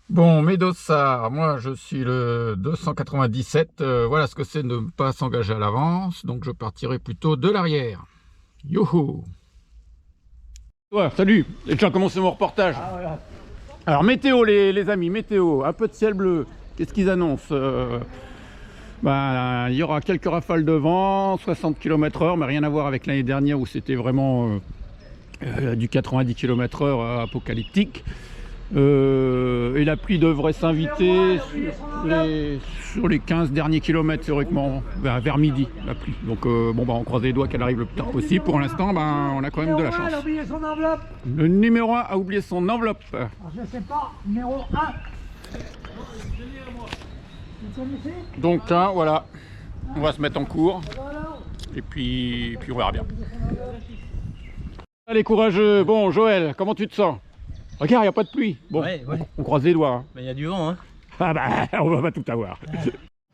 Bon, mes dossards, moi je suis le 297, voilà ce que c'est de ne pas s'engager à l'avance, donc je partirai plutôt de l'arrière. Youhou! Ouais, salut, j'ai déjà commencé mon reportage. Ah, voilà. Alors météo les amis, météo, un peu de ciel bleu, qu'est-ce qu'ils annoncent? Il y aura quelques rafales de vent, 60 km/h, mais rien à voir avec l'année dernière où c'était vraiment du 90 km/h apocalyptique. Et la pluie devrait s'inviter sur les 15 derniers kilomètres théoriquement, vers midi la pluie. Donc on croise les doigts qu'elle arrive le plus tard possible. Pour l'instant, on a quand même de la chance. Il a oublié son enveloppe. Le numéro 1 a oublié son enveloppe. Alors, je sais pas, numéro 1. Donc voilà, on va se mettre en cours. Et puis on verra bien. Allez courageux. Bon Joël, comment tu te sens? Regarde, il n'y a pas de pluie. Bon, ouais. on croise les doigts. Hein. Mais il y a du vent, hein. Ah on va pas tout avoir.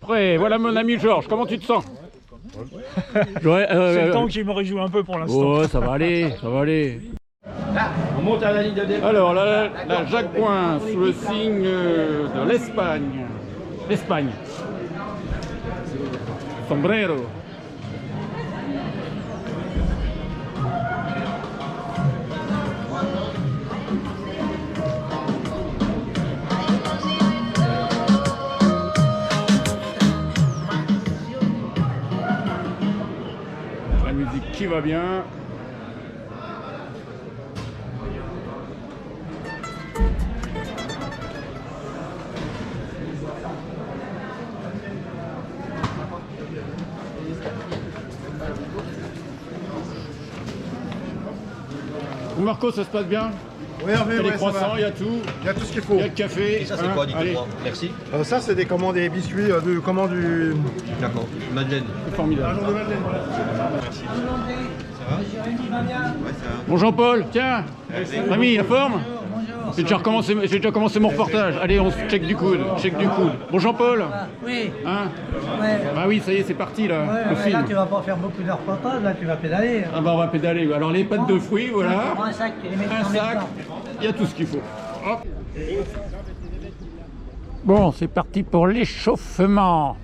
Après, voilà mon ami Georges, comment tu te sens? C'est le temps que j'ai me réjouis un peu pour l'instant. Oh, ça va aller, ça va aller. Là, on monte à la ligne de départ. Alors, la Jacquin sous le signe de l'Espagne. L'Espagne. Sombrero. La musique qui va bien. Marco, ça se passe bien? Oui, Il y a les croissants, il y a tout. Il y a tout ce qu'il faut. Il y a le café. Et ça, c'est hein, quoi, dites-moi? allez, Merci. Ça, c'est des commandes des biscuits, du. D'accord. Madeleine. c'est formidable. de Madeleine. Bon Jean-Paul, tiens, Rémi, la forme? J'ai déjà commencé mon reportage. Allez, on se check du coude, Bon Jean-Paul, Oui, hein? ouais. Ah oui, ça y est, c'est parti là, le Là, film. tu vas pas faire beaucoup de reportages, là, tu vas pédaler. Ah on va pédaler. Alors les pâtes de fruits, voilà. Prends un sac, et les mettre Un en même sac, temps. il y a tout ce qu'il faut. Hop. Bon, c'est parti pour l'échauffement.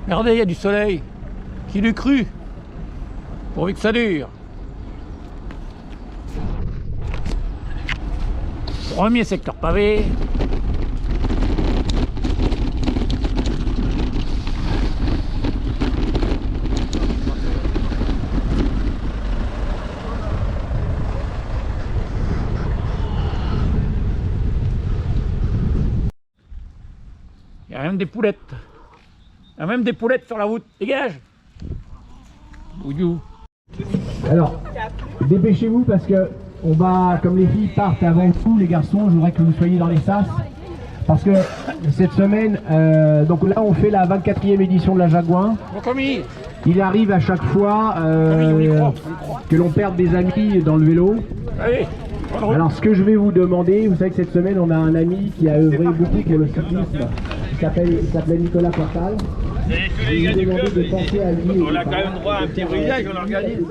Regardez, il y a du soleil. Qui l'eût cru? Pourvu que ça dure. Premier secteur pavé. Il y a même des poulettes. Il y a même des poulettes sur la route. Dégage! Bouillou. Alors, dépêchez-vous parce que on va, comme les filles partent avant tout, les garçons, je voudrais que vous soyez dans les sas. Parce que cette semaine, donc là on fait la 24e édition de la Jacquin. Bon commis. Il arrive à chaque fois On y croit. que l'on perde des amis dans le vélo. Allez. Alors ce que je vais vous demander, vous savez que cette semaine on a un ami qui a œuvré beaucoup pour le cyclisme. Il s'appelait Nicolas Portal. Et tous les gars du club, De penser à lui. on a quand même droit à un petit brillage, on organise.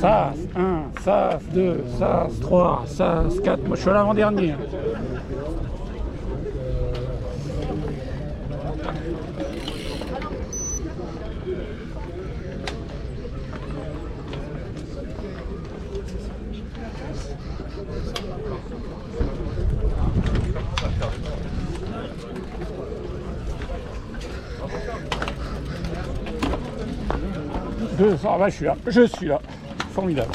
SAS 1, SAS 2, SAS 3, SAS 4. Moi je suis à l'avant-dernier. Je suis là. Formidable.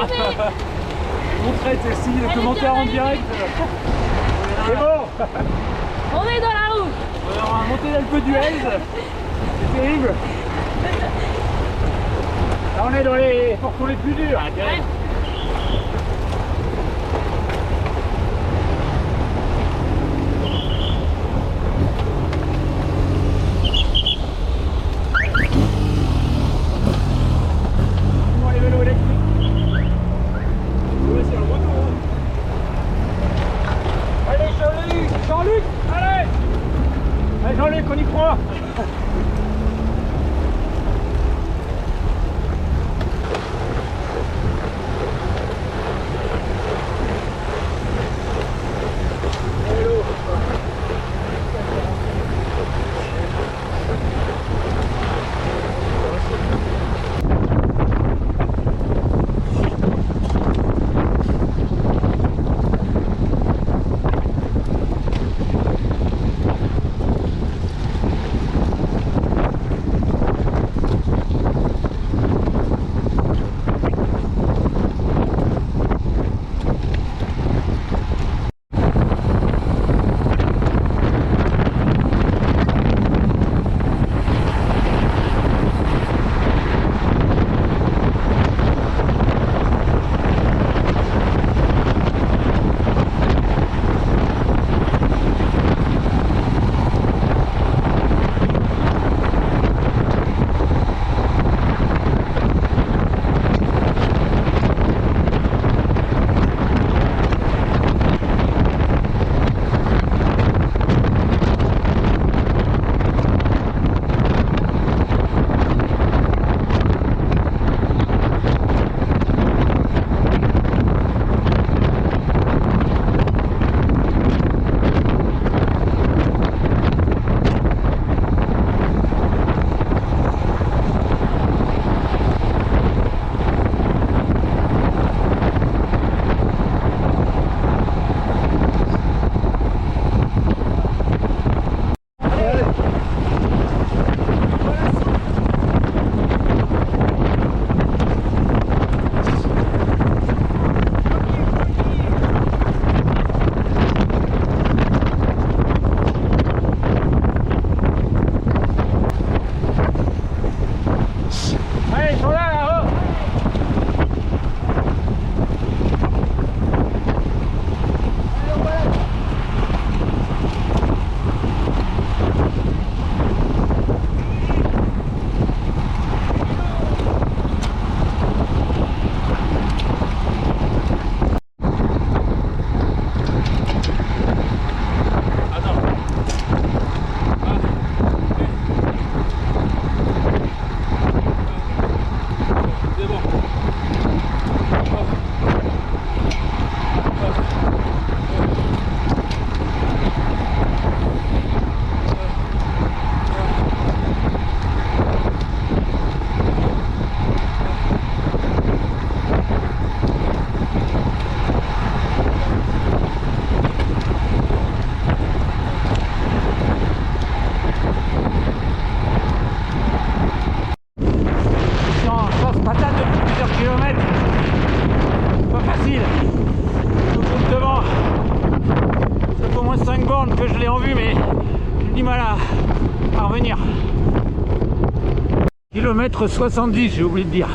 On traite ici, le commentaire en direct. C'est bon. On est dans la roue. Alors, on va monter l'Alpe d'Huez. C'est terrible. Là, on est dans les portions les plus durs. Hein, Ouais. Les vélos électriques. Ouais, c'est le retour. Allez, Jean-Luc. Jean-Luc, allez. Allez, Jean-Luc, on y croit. Que je l'ai en vue, mais j'ai du mal à revenir. Kilomètre 70, j'ai oublié de dire.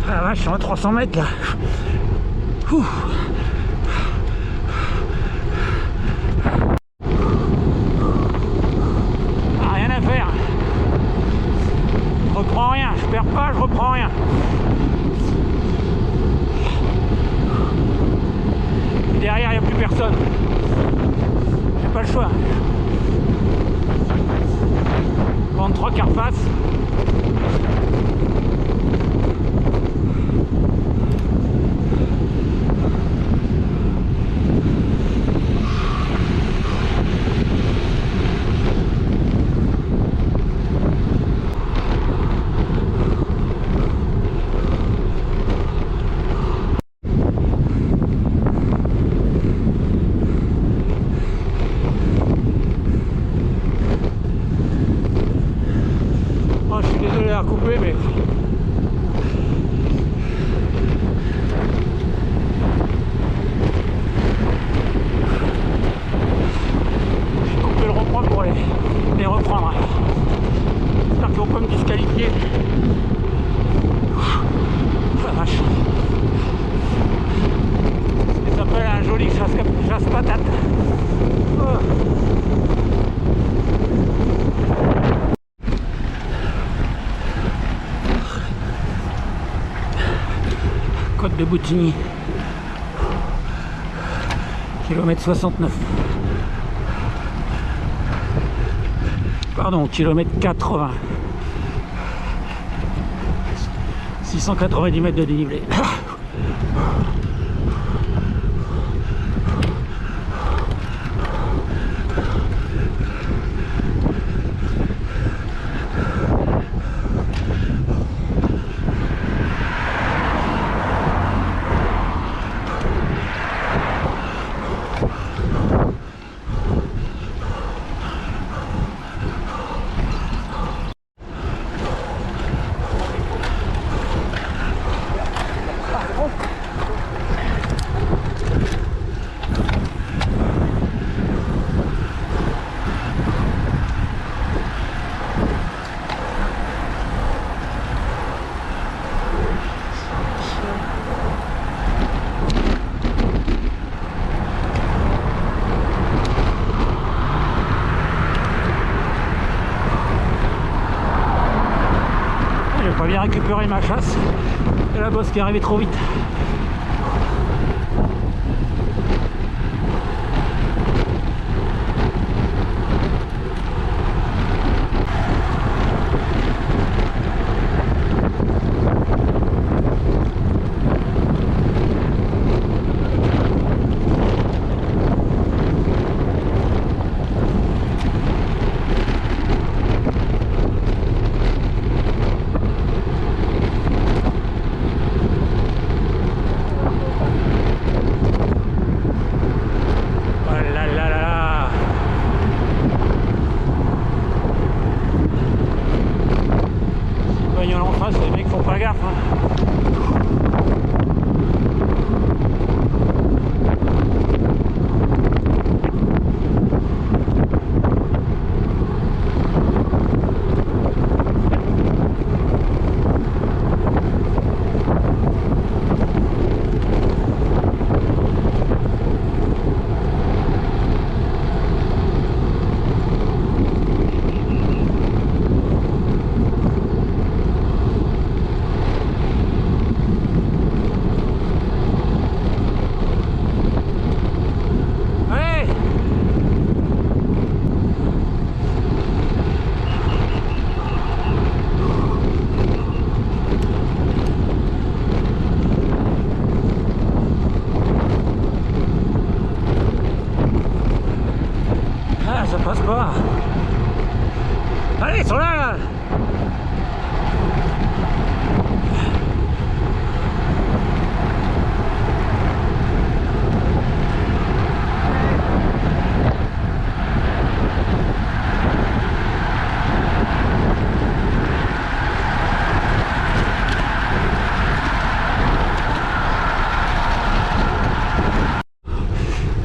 Ah la vache, je suis à 300 mètres là. Ouh. Ah, rien à faire. Je reprends rien, je perds pas, je reprends rien. Derrière, il n'y a plus personne. J'ai pas le choix. Prendre 3 quarts face. Oh, je suis désolé à couper, mais pieds. Oh la vache. Ça s'appelle un joli chasse-patate. Oh. Côte de Boutigny. Kilomètre 69. Pardon, kilomètre 80. 690 mètres de dénivelé. J'ai pas bien récupéré ma chasse et la bosse qui est arrivée trop vite. Les mecs font pas gaffe, hein. Ça passe pas. Allez, ils sont là, là.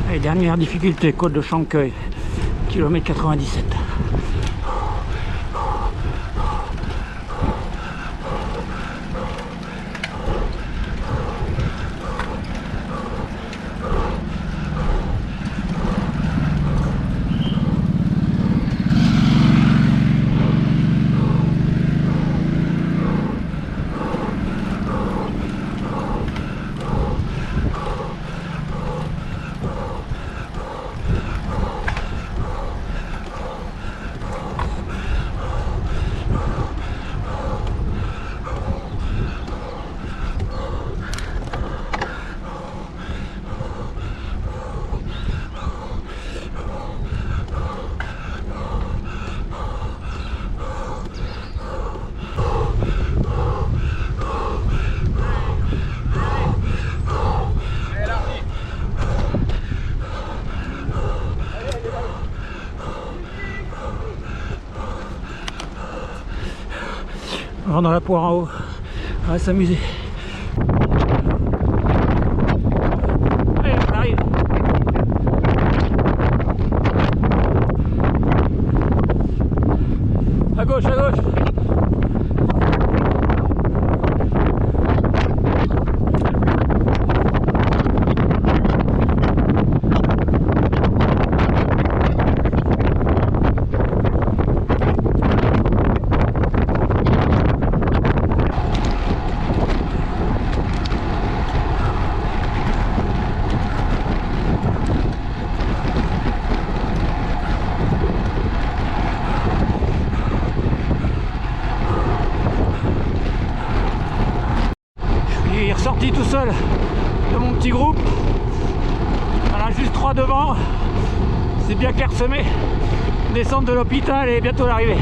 Allez, dernière difficulté, côte de Chanqueuil. Kilomètre 97. On va dans la poire en haut, on va s'amuser. Allez, on arrive. À gauche, à gauche. sorti tout seul de mon petit groupe. On a juste 3 devant. C'est bien clairsemé. Descente de l'hôpital et bientôt l'arrivée.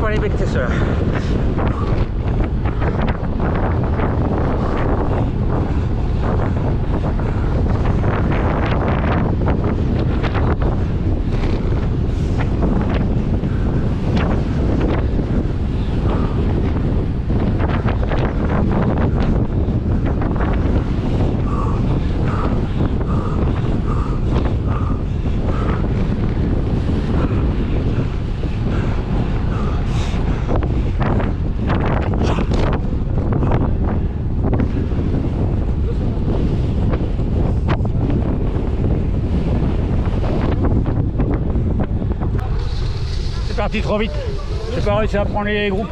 Pas les becter ceux-là. Parti trop vite, j'ai pas réussi à prendre les groupes.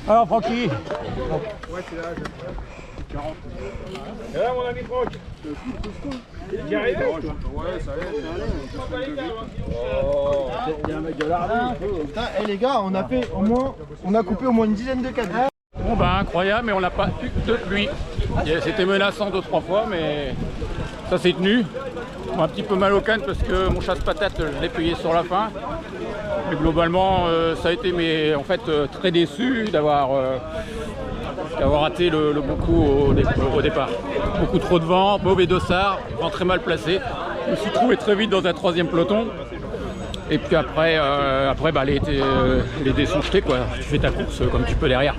Alors Francky. Et là mon ami Franck. Qui arrive? Ouais, ça allait. Il y a un mec de l'Arly. Putain, les gars, on a fait au moins, on a coupé au moins une dizaine de cadres. Bon bah incroyable, mais on n'a pas eu de pluie. C'était menaçant 2-3 fois, mais ça s'est tenu. Un petit peu mal au canne parce que mon chasse-patate, je l'ai payé sur la fin. Mais globalement, ça a été mais, en fait très déçu d'avoir raté le bon coup au départ. Beaucoup trop de vent, mauvais dossard, vent très mal placé. Je me suis trouvé très vite dans un 3e peloton. Et puis après, bah, les dés sont jetés, quoi. Tu fais ta course comme tu peux derrière.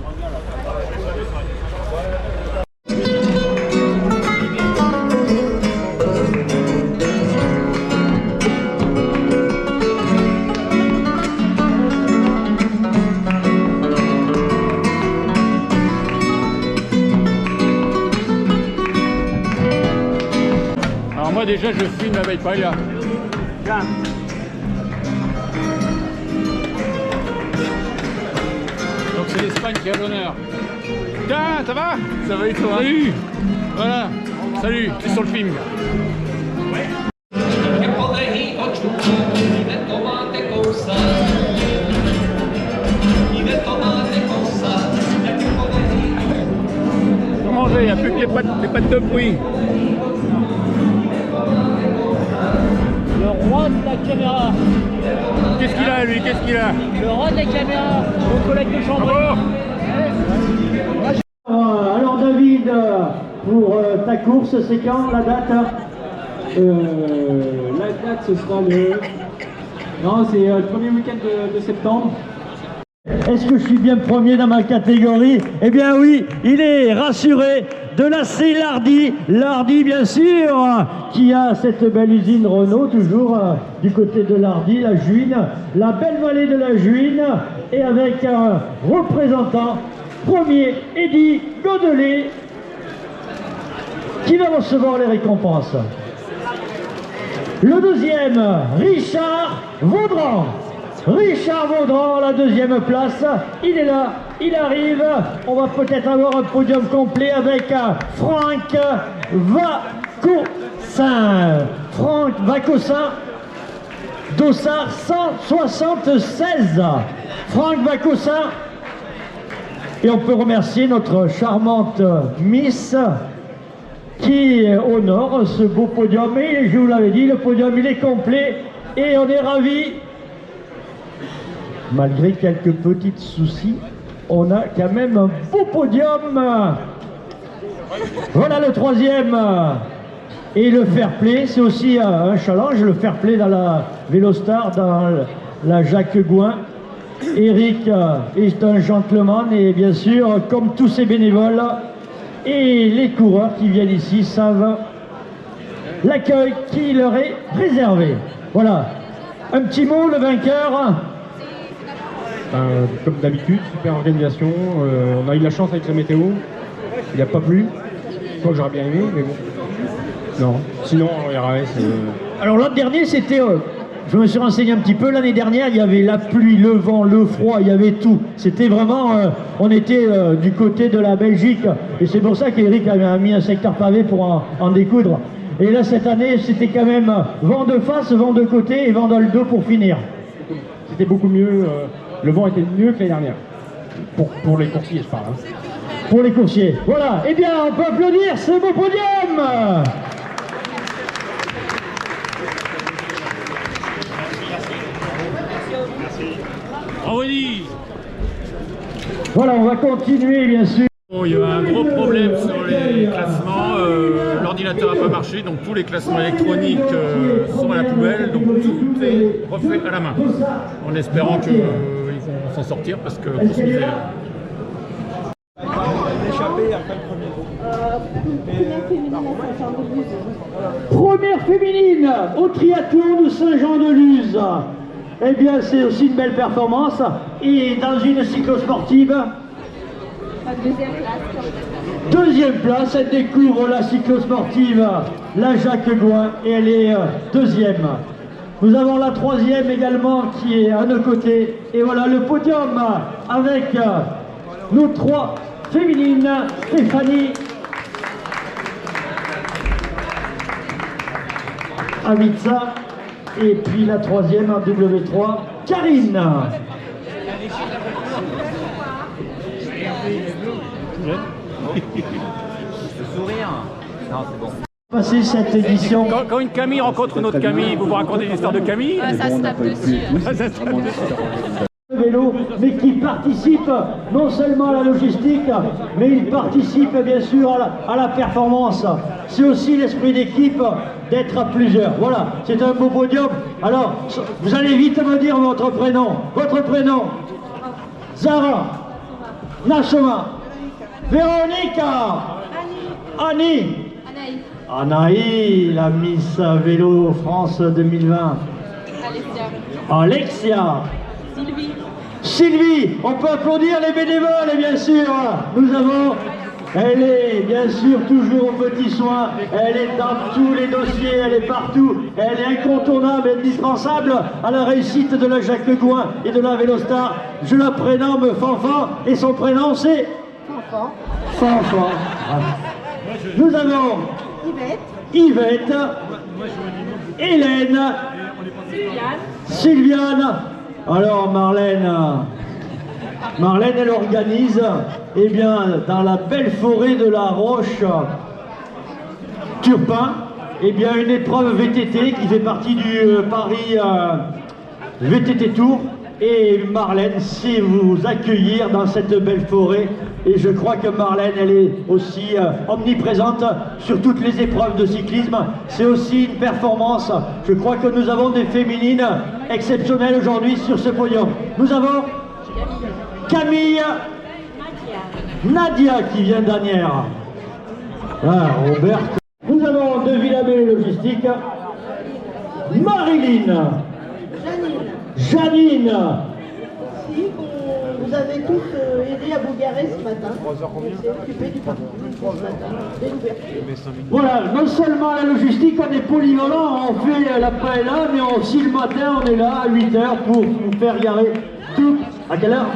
Alors moi déjà je filme avec Paella. Donc c'est l'Espagne qui a l'honneur. Tiens, ça va? Ça va et toi? Salut. Voilà, salut, tu es sur le film. Comment manger, il n'y a plus que les pattes de fruits. Le roi de la caméra. Qu'est-ce qu'il a lui? Qu'est-ce qu'il a? Le roi de la caméra, mon collègue de chambre. Alors David, pour ta course, c'est quand la date? La date, ce sera le... Non, c'est le premier week-end de septembre. Est-ce que je suis bien premier dans ma catégorie? Eh bien oui, il est rassuré. de la C Lardy. Lardy, bien sûr, qui a cette belle usine Renault, toujours du côté de Lardy, la Juine, la belle vallée de la Juine, et avec un représentant, premier Eddy Godelet, qui va recevoir les récompenses. Le deuxième, Richard Vaudran. Richard Vaudran, la deuxième place, il est là, il arrive. On va peut-être avoir un podium complet avec Franck Vacossin. Franck Vacossin, Dossard 176. Franck Vacossin. Et on peut remercier notre charmante Miss qui honore ce beau podium. Et je vous l'avais dit, le podium il est complet et on est ravis. Malgré quelques petits soucis, on a quand même un beau podium. Voilà le troisième. Et le fair play, c'est aussi un challenge, le fair play dans la Vélostar, dans la Jacques Gouin. Eric est un gentleman et bien sûr, comme tous ces bénévoles, et les coureurs qui viennent ici savent l'accueil qui leur est réservé. Voilà. Un petit mot, le vainqueur. Comme d'habitude, super organisation. On a eu de la chance avec la météo. Il n'y a pas plu. Je crois que j'aurais bien aimé, mais bon. Non. Sinon, RAS. Alors l'an dernier, c'était... je me suis renseigné un petit peu. L'année dernière, il y avait la pluie, le vent, le froid, il y avait tout. C'était vraiment... on était du côté de la Belgique. Et c'est pour ça qu'Eric avait mis un secteur pavé pour en découdre. Et là, cette année, c'était quand même vent de face, vent de côté et vent dans le dos pour finir. C'était beaucoup mieux. Le vent était mieux que l'année dernière. Pour les coursiers, je parle. Hein. Pour les coursiers. Voilà. Eh bien, on peut applaudir ce beau podium. Voilà, on va continuer, bien sûr. Bon, il y a un gros problème sur les classements. L'ordinateur n'a pas marché, donc tous les classements électroniques sont à la poubelle. Donc tout est refait à la main. En espérant qu'ils vont s'en sortir parce que pour ce qui fait, Première féminine au triathlon de Saint-Jean-de-Luz. Eh bien, c'est aussi une belle performance. Et dans une cyclosportive, deuxième place, elle découvre la cyclosportive, la Jacques Gouin, et elle est deuxième. Nous avons la troisième également qui est à nos côtés. Et voilà le podium avec nos trois féminines, Stéphanie, Amitsa, et puis la troisième en W3, Karine. Passer cette édition. Quand une Camille rencontre une autre Camille, vous vous racontez l'histoire de Camille? Ça se tape dessus. Vélo, mais qui participe non seulement à la logistique, mais il participe bien sûr à la performance. C'est aussi l'esprit d'équipe d'être à plusieurs. Voilà, c'est un beau podium. Alors, vous allez vite me dire votre prénom. Votre prénom? Zara, Nachoma, Véronica, Annie, Anaï, la Miss Vélo France 2020. Alexia. Sylvie, on peut applaudir les bénévoles, et bien sûr, nous avons, elle est bien sûr toujours aux petits soins, elle est dans tous les dossiers, elle est partout, elle est incontournable, indispensable à la réussite de la Jacques Gouin et de la Vélostar. Je la prénomme Fanfan, et son prénom c'est Fanfan. Nous avons Yvette, Hélène, Sylviane. Alors Marlène, elle organise, eh bien, dans la belle forêt de la Roche Turpin, eh bien, une épreuve VTT qui fait partie du Paris VTT Tour. Et Marlène sait vous accueillir dans cette belle forêt. Et je crois que Marlène, elle est aussi omniprésente sur toutes les épreuves de cyclisme. C'est aussi une performance. Je crois que nous avons des féminines exceptionnelles aujourd'hui sur ce podium. Nous avons Camille, Nadia qui vient dernière. Ah, Robert. Nous avons de Villabé Logistique, Marilyn. Janine. Si, vous avez tous aidé à vous garer ce matin. 3h combien? On s'est occupé du parcours ce matin, dès l'ouverture. Voilà, non seulement la logistique, on est polyvalent, on fait la paella, mais aussi le matin, on est là à 8h pour vous faire garer tout. À quelle heure?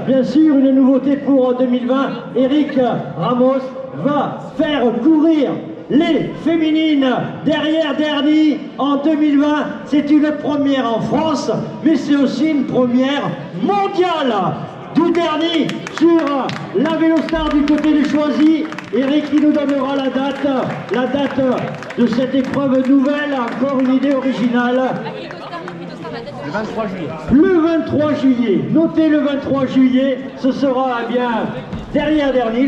Bien sûr, une nouveauté pour 2020, Eric Ramos va faire courir les féminines derrière Dernier en 2020. C'est une première en France, mais c'est aussi une première mondiale. Du Dernier sur la Vélostar du côté du Choisy. Eric qui nous donnera la date de cette épreuve nouvelle, encore une idée originale. Le 23 juillet. Le 23 juillet, notez le 23 juillet, ce sera bien derrière Dernier.